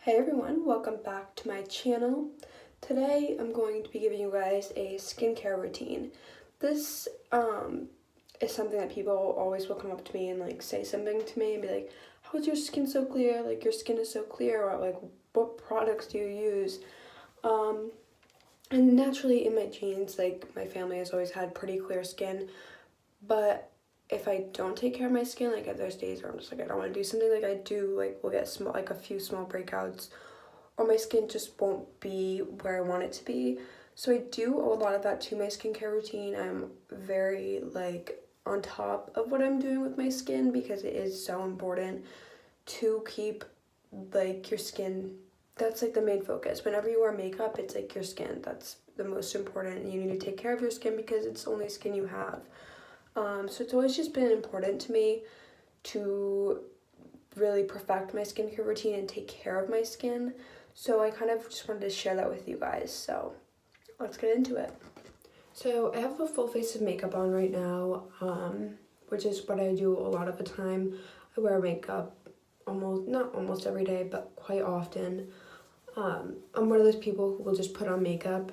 Hey everyone, welcome back to my channel. Today I'm going to be giving you guys a skincare routine. This is something that people always will come up to me and say something to me and be like, how is your skin so clear? Like, your skin is so clear, or what products do you use? And naturally in my genes, my family has always had pretty clear skin, but if I don't take care of my skin, there's days where I'm just I don't want to do something, will get a few small breakouts, or my skin just won't be where I want it to be. So I do owe a lot of that to my skincare routine. I'm very on top of what I'm doing with my skin because it is so important to keep your skin. That's the main focus. Whenever you wear makeup, it's your skin. That's the most important, and you need to take care of your skin because it's the only skin you have. So it's always just been important to me to really perfect my skincare routine and take care of my skin. So I kind of just wanted to share that with you guys. So let's get into it. So I have a full face of makeup on right now, which is what I do a lot of the time. I wear makeup not almost every day, but quite often. I'm one of those people who will just put on makeup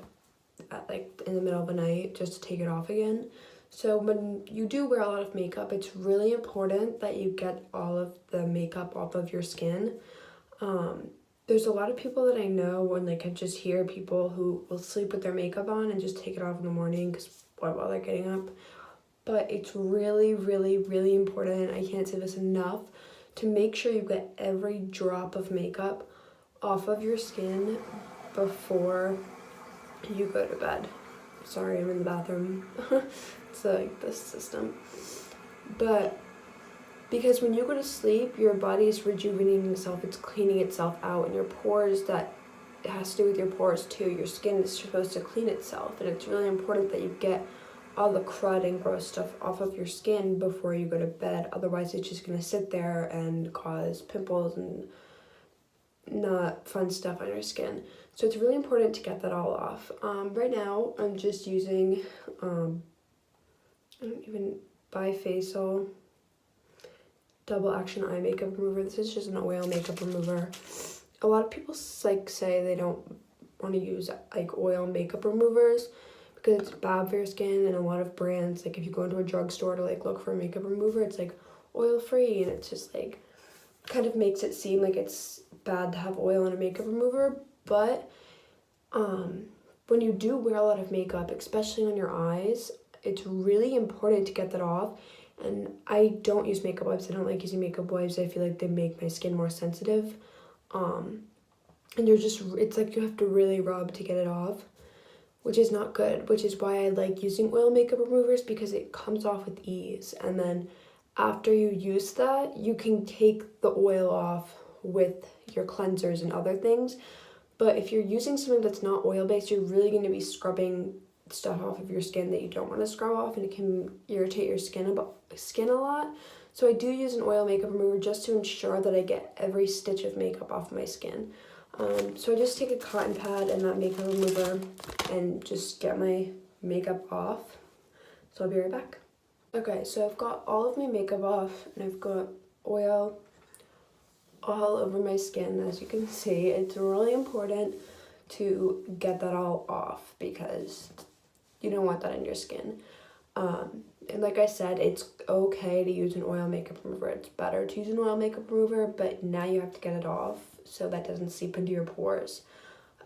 at in the middle of the night just to take it off again. So when you do wear a lot of makeup, it's really important that you get all of the makeup off of your skin. There's a lot of people that I know, and I just hear people who will sleep with their makeup on and just take it off in the morning while they're getting up. But it's really, really, really important, I can't say this enough, to make sure you get every drop of makeup off of your skin before you go to bed. Sorry, I'm in the bathroom. It's this system. But because when you go to sleep, your body is rejuvenating itself, it's cleaning itself out, and your pores, that it has to do with your pores too. Your skin is supposed to clean itself, and it's really important that you get all the crud and gross stuff off of your skin before you go to bed. Otherwise, it's just going to sit there and cause pimples and not fun stuff on your skin. So it's really important to get that all off. Right now, I'm just using bifacial double action eye makeup remover. This is just an oil makeup remover. A lot of people say they don't want to use oil makeup removers because it's bad for your skin, and a lot of brands, if you go into a drugstore to look for a makeup remover, it's oil free, and it's just kind of makes it seem like it's bad to have oil in a makeup remover. But when you do wear a lot of makeup, especially on your eyes, it's really important to get that off. And I don't use makeup wipes. I don't like using makeup wipes. I feel like they make my skin more sensitive. And it's you have to really rub to get it off, which is not good, which is why I like using oil makeup removers, because it comes off with ease. And then after you use that, you can take the oil off with your cleansers and other things. But if you're using something that's not oil-based, you're really going to be scrubbing stuff off of your skin that you don't want to scrub off, and it can irritate your skin a lot. So I do use an oil makeup remover just to ensure that I get every stitch of makeup off my skin. So I just take a cotton pad and that makeup remover and just get my makeup off. So I'll be right back. Okay, so I've got all of my makeup off, and I've got oil all over my skin. As you can see, it's really important to get that all off because you don't want that in your skin. And like I said, it's okay to use an oil makeup remover. It's better to use an oil makeup remover, but now you have to get it off so that doesn't seep into your pores.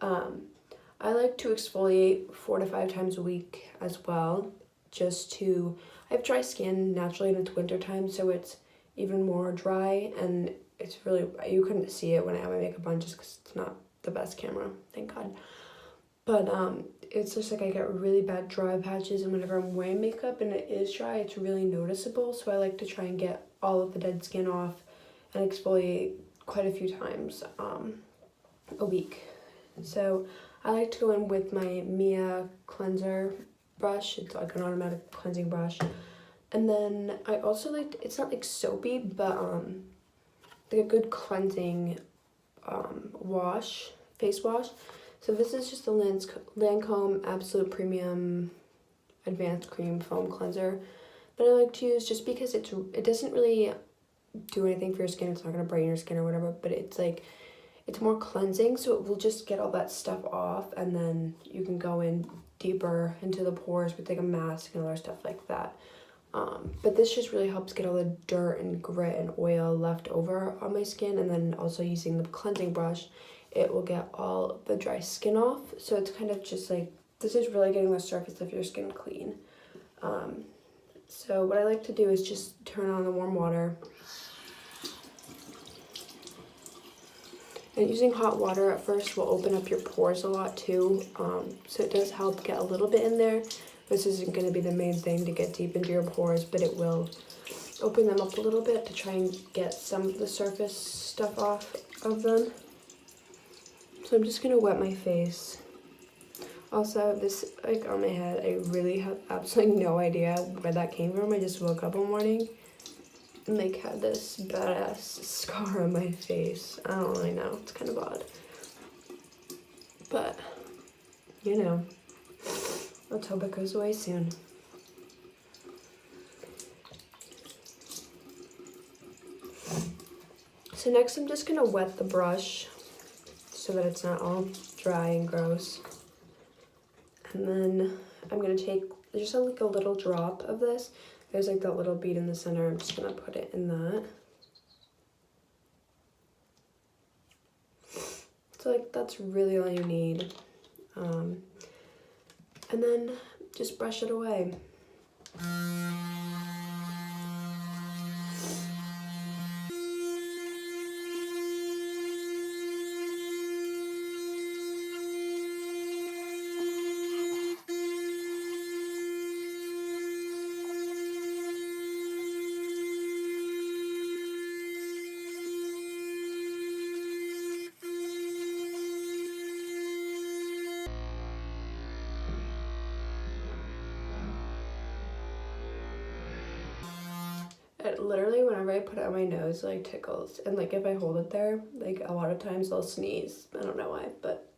I like to exfoliate 4 to 5 times a week as well, I have dry skin naturally, and it's winter time, so it's even more dry, and it's really, you couldn't see it when I have my makeup on just because it's not the best camera, thank God. But it's just I get really bad dry patches, and whenever I'm wearing makeup and it is dry, it's really noticeable. So I like to try and get all of the dead skin off and exfoliate quite a few times a week. So I like to go in with my Mia cleanser brush. It's an automatic cleansing brush. And then I also it's not soapy, but a good cleansing face wash. So this is just the Lancome Absolute Premium Advanced Cream Foam Cleanser that I like to use just because it doesn't really do anything for your skin. It's not going to brighten your skin or whatever, but it's it's more cleansing, so it will just get all that stuff off, and then you can go in deeper into the pores with like a mask and other stuff like that. But this just really helps get all the dirt and grit and oil left over on my skin, and then also using the cleansing brush, it will get all the dry skin off. So it's kind of just like, this is really getting the surface of your skin clean. So what I like to do is just turn on the warm water. And using hot water at first will open up your pores a lot too. So it does help get a little bit in there. This isn't going to be the main thing to get deep into your pores, but it will open them up a little bit to try and get some of the surface stuff off of them. So I'm just going to wet my face. Also, this like on my head, I really have absolutely no idea where that came from. I just woke up one morning and like had this badass scar on my face. I don't really know. It's kind of odd. But, you know, let's hope it goes away soon. So next I'm just going to wet the brush so that it's not all dry and gross. And then I'm going to take just like a little drop of this. There's like that little bead in the center. I'm just going to put it in that. So like that's really all you need. And then just brush it away. It literally, whenever I put it on my nose, like tickles. And like if I hold it there, like a lot of times I'll sneeze. I don't know why, but.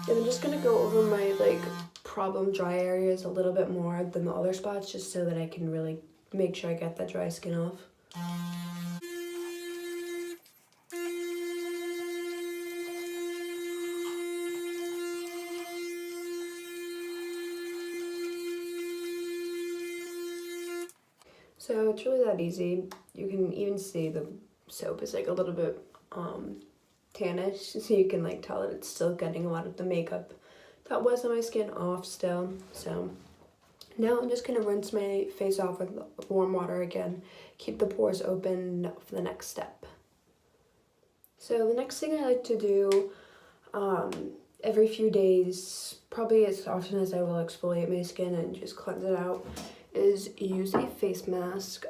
And I'm just gonna go over my like problem dry areas a little bit more than the other spots, just so that I can really make sure I get that dry skin off. So it's really that easy. You can even see the soap is like a little bit tannish, so you can like tell that it's still getting a lot of the makeup that was on my skin off still. So now I'm just gonna rinse my face off with warm water again, keep the pores open for the next step. So the next thing I like to do every few days, probably as often as I will exfoliate my skin and just cleanse it out, is use a face mask.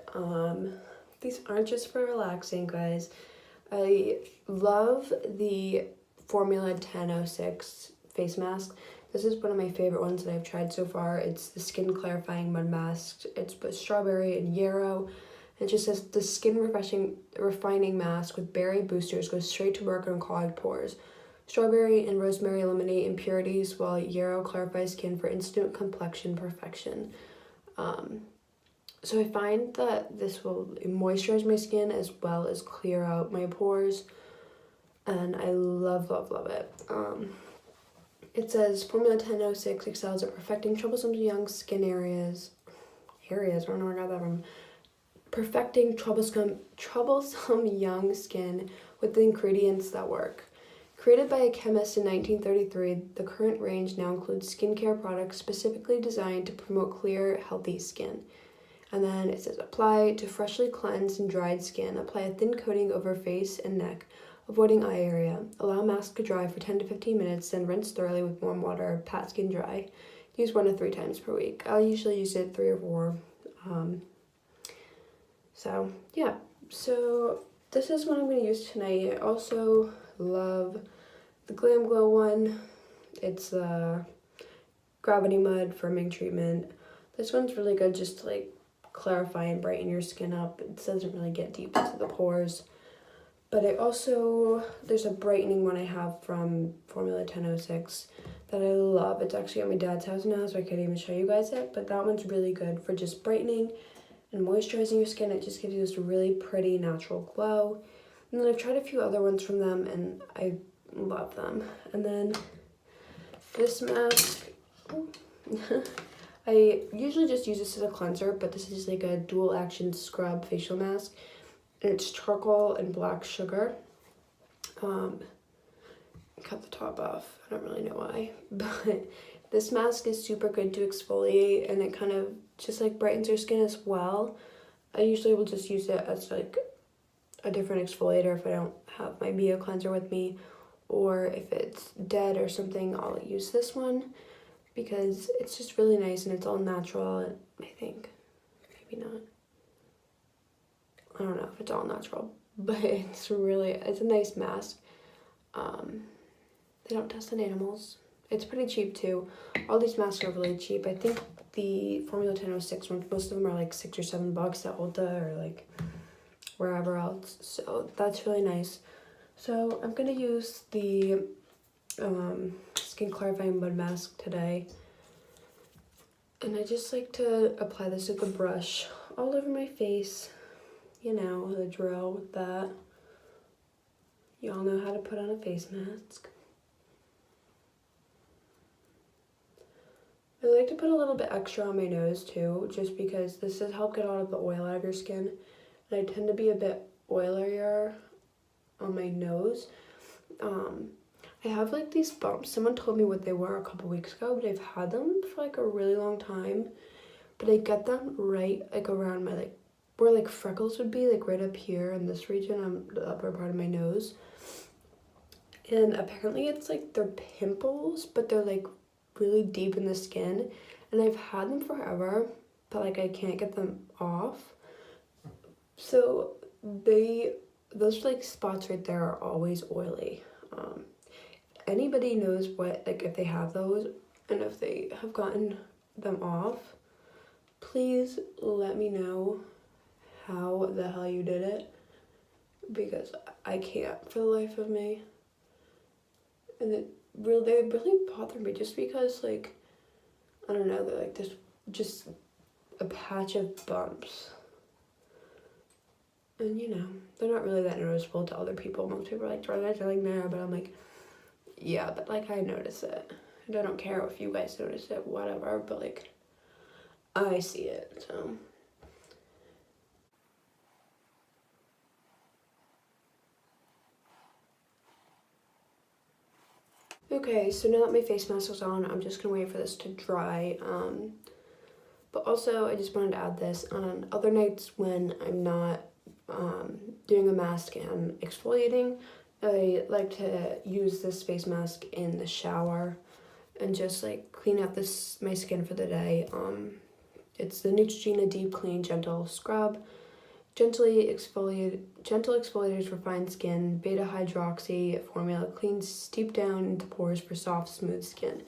These aren't just for relaxing, guys. I love the Formula 1006 face mask. This is one of my favorite ones that I've tried so far. It's the skin clarifying mud mask. It's with strawberry and yarrow. It just says the skin refining mask with berry boosters goes straight to work on clogged pores. Strawberry and rosemary eliminate impurities, while yarrow clarifies skin for instant complexion perfection. So I find that this will moisturize my skin as well as clear out my pores, and I love, love, love it. It says Formula 1006 excels at perfecting troublesome young skin areas, I don't know where I got that from. Perfecting troublesome young skin with the ingredients that work. Created by a chemist in 1933, the current range now includes skincare products specifically designed to promote clear, healthy skin. And then it says, apply to freshly cleansed and dried skin. Apply a thin coating over face and neck, avoiding eye area. Allow mask to dry for 10 to 15 minutes, then rinse thoroughly with warm water. Pat skin dry. Use 1 to 3 times per week. I'll usually use it 3 or 4. So, yeah. So, this is what I'm going to use tonight. I also love the Glam Glow one. It's the Gravity Mud Firming Treatment. This one's really good just to like clarify and brighten your skin up. It doesn't really get deep into the pores. But there's a brightening one I have from Formula 1006 that I love. It's actually at my dad's house now, so I can't even show you guys it. But that one's really good for just brightening and moisturizing your skin. It just gives you this really pretty natural glow. And then I've tried a few other ones from them and I love them. And then this mask, I usually just use this as a cleanser, but this is like a dual action scrub facial mask. And it's charcoal and black sugar. Cut the top off. I don't really know why, but this mask is super good to exfoliate, and it kind of just like brightens your skin as well. I usually will just use it as like a different exfoliator if I don't have my Bio cleanser with me, or if it's dead or something, I'll use this one because it's just really nice and it's all natural. I think, maybe not. I don't know if it's all natural, but it's a nice mask. They don't test on animals. It's pretty cheap too. All these masks are really cheap. I think the Formula 1006 ones, most of them are like $6 or $7 at Ulta or like wherever else. So that's really nice. So I'm gonna use the Skin Clarifying Mud Mask today. And I just like to apply this with a brush all over my face. You know, the drill with that. Y'all know how to put on a face mask. I like to put a little bit extra on my nose too, just because this does help get all of the oil out of your skin. And I tend to be a bit oilier on my nose. I have like these bumps. Someone told me what they were a couple weeks ago, but I've had them for like a really long time. But I get them right like around my like, where like freckles would be, like right up here in this region on the upper part of my nose. And apparently it's like they're pimples, but they're like really deep in the skin, and I've had them forever, but like I can't get them off. So those like spots right there are always oily. Anybody knows what, like if they have those and if they have gotten them off, please let me know how the hell you did it, because I can't for the life of me. And they really bother me just because, like, I don't know, they're like this, just a patch of bumps. And you know, they're not really that noticeable to other people. Most people are like, they're like there, but I'm like, yeah, but like I notice it. And I don't care if you guys notice it, whatever, but like, I see it, so. Okay, so now that my face mask is on, I'm just gonna wait for this to dry. But also, I just wanted to add this. On other nights when I'm not doing a mask and exfoliating, I like to use this face mask in the shower and just like clean out my skin for the day. It's the Neutrogena Deep Clean Gentle Scrub. Gentle exfoliators for fine skin, beta hydroxy formula cleans deep down into pores for soft, smooth skin.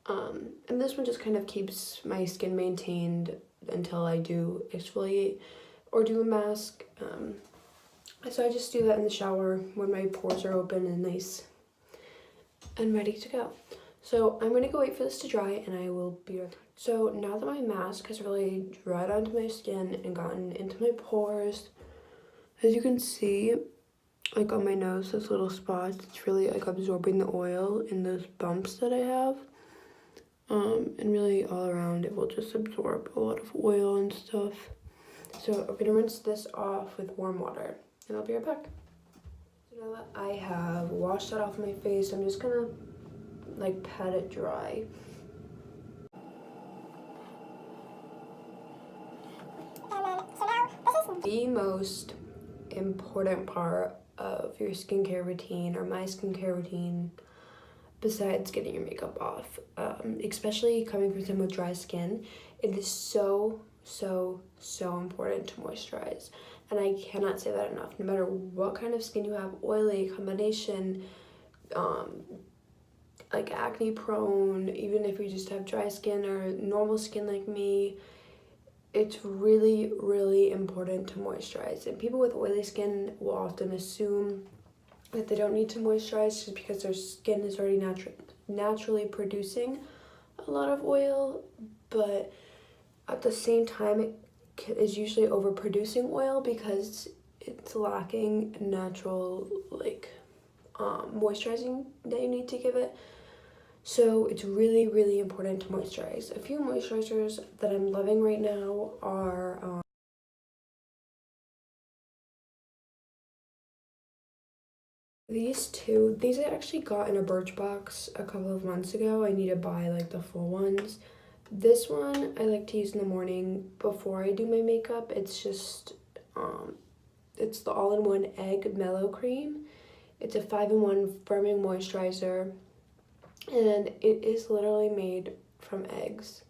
And this one just kind of keeps my skin maintained until I do exfoliate or do a mask. So I just do that in the shower when my pores are open and nice and ready to go. So I'm gonna go wait for this to dry and I will be right back. So now that my mask has really dried onto my skin and gotten into my pores, as you can see, like on my nose, those little spots, it's really like absorbing the oil in those bumps that I have. And really all around it will just absorb a lot of oil and stuff. So I'm gonna rinse this off with warm water and I'll be right back. So now that I have washed that off my face, I'm just gonna like pat it dry. The most important part of your skincare routine, or my skincare routine, besides getting your makeup off, especially coming from someone with dry skin, it is so important to moisturize. And I cannot say that enough. No matter what kind of skin you have, oily, combination, like acne prone, even if you just have dry skin or normal skin like me, it's really important to moisturize. And people with oily skin will often assume that they don't need to moisturize just because their skin is already naturally producing a lot of oil, but at the same time it is usually overproducing oil because it's lacking natural like moisturizing that you need to give it. So it's really, really important to moisturize. A few moisturizers that I'm loving right now are these two. These I actually got in a Birchbox a couple of months ago. I need to buy like the full ones. This one I like to use in the morning before I do my makeup. It's just, it's the all-in-one egg mellow cream. It's a 5-in-1 firming moisturizer, and it is literally made from eggs.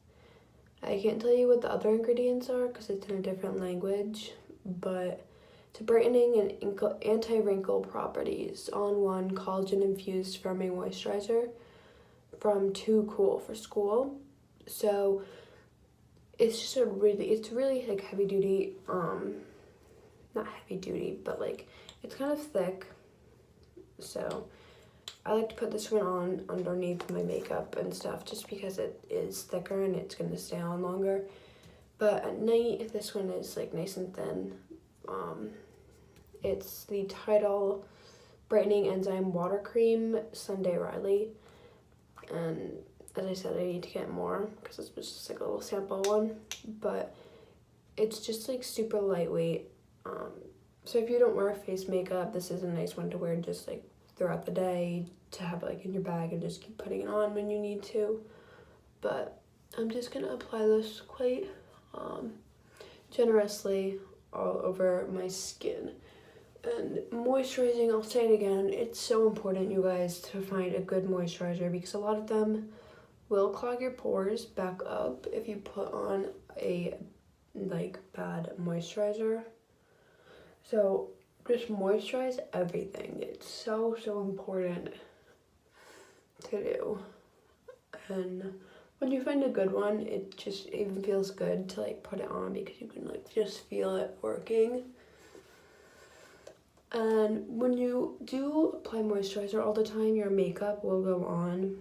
I can't tell you what the other ingredients are because it's in a different language, but it's a brightening and anti-wrinkle properties all-in-one collagen-infused firming moisturizer from Too Cool for School. So it's just it's really like heavy duty, not heavy duty, but like it's kind of thick. So I like to put this one on underneath my makeup and stuff just because it is thicker and it's gonna stay on longer. But at night, this one is like nice and thin. It's the Tidal Brightening Enzyme Water Cream Sunday Riley. And as I said, I need to get more because this was just like a little sample one. But it's just like super lightweight. So if you don't wear face makeup, this is a nice one to wear just like throughout the day to have like in your bag and just keep putting it on when you need to. But I'm just gonna apply this quite generously all over my skin. And moisturizing, I'll say it again, it's so important, you guys, to find a good moisturizer because a lot of them will clog your pores back up if you put on a like bad moisturizer. So just moisturize everything. It's so important to do. And when you find a good one, it just even feels good to like put it on because you can like just feel it working. And when you do apply moisturizer all the time, your makeup will go on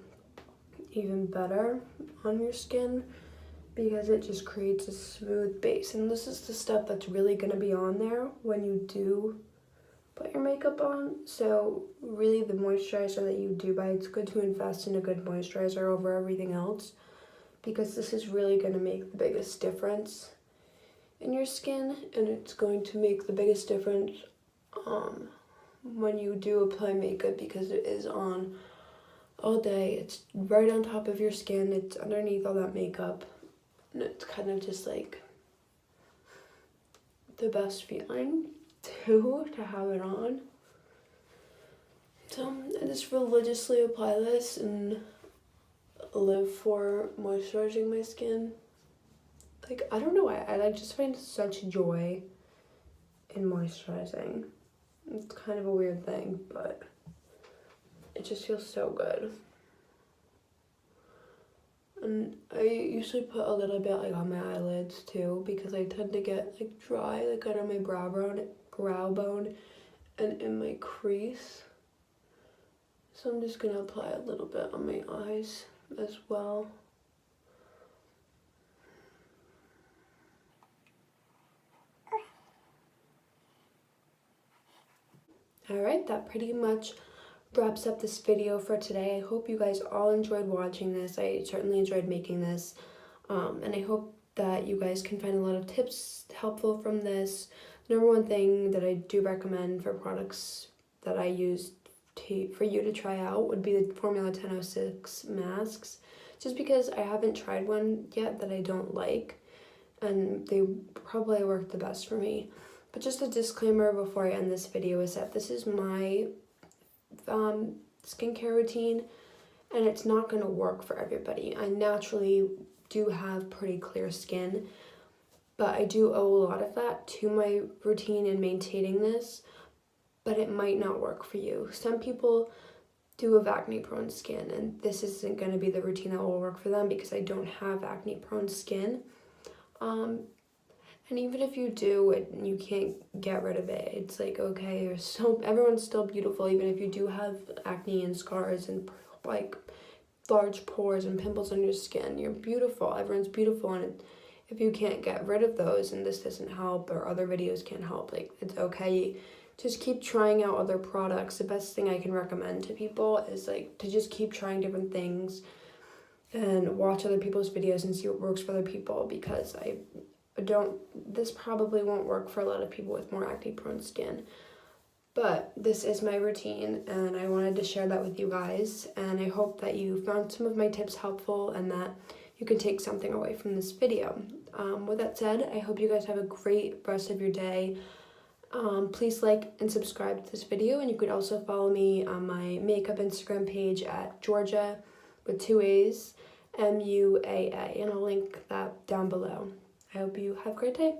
even better on your skin because it just creates a smooth base. And this is the stuff that's really gonna be on there when you do put your makeup on. So really the moisturizer that you do buy, it's good to invest in a good moisturizer over everything else because this is really gonna make the biggest difference in your skin, and it's going to make the biggest difference when you do apply makeup because it is on all day. It's right on top of your skin. It's underneath all that makeup. And it's kind of just like the best feeling too to have it on. So I just religiously apply this and live for moisturizing my skin. Like, I don't know why, I like just find such joy in moisturizing. It's kind of a weird thing, but it just feels so good. And I usually put a little bit like on my eyelids too because I tend to get like dry like under my brow bone and in my crease. So I'm just gonna apply a little bit on my eyes as well. Alright, that pretty much wraps up this video for today. I hope you guys all enjoyed watching this. I certainly enjoyed making this. And I hope that you guys can find a lot of tips helpful from this. The number one thing that I do recommend for products that I use for you to try out would be the Formula 1006 masks. Just because I haven't tried one yet that I don't like, and they probably work the best for me. But just a disclaimer before I end this video is that this is my skincare routine and it's not going to work for everybody. I naturally do have pretty clear skin, but I do owe a lot of that to my routine in maintaining this, but it might not work for you. Some people do have acne prone skin and this isn't going to be the routine that will work for them because I don't have acne prone skin. And even if you do and you can't get rid of it, it's like, okay, everyone's still beautiful, even if you do have acne and scars and like large pores and pimples on your skin. You're beautiful. Everyone's beautiful, and if you can't get rid of those and this doesn't help or other videos can't help, like, it's okay. Just keep trying out other products. The best thing I can recommend to people is like to just keep trying different things and watch other people's videos and see what works for other people, because this probably won't work for a lot of people with more acne prone skin. But this is my routine and I wanted to share that with you guys, and I hope that you found some of my tips helpful and that you can take something away from this video. With that said, I hope you guys have a great rest of your day. Please like and subscribe to this video, and you could also follow me on my makeup Instagram page at Georgia with 2 A's, MUAA, and I'll link that down below. I hope you have a great day.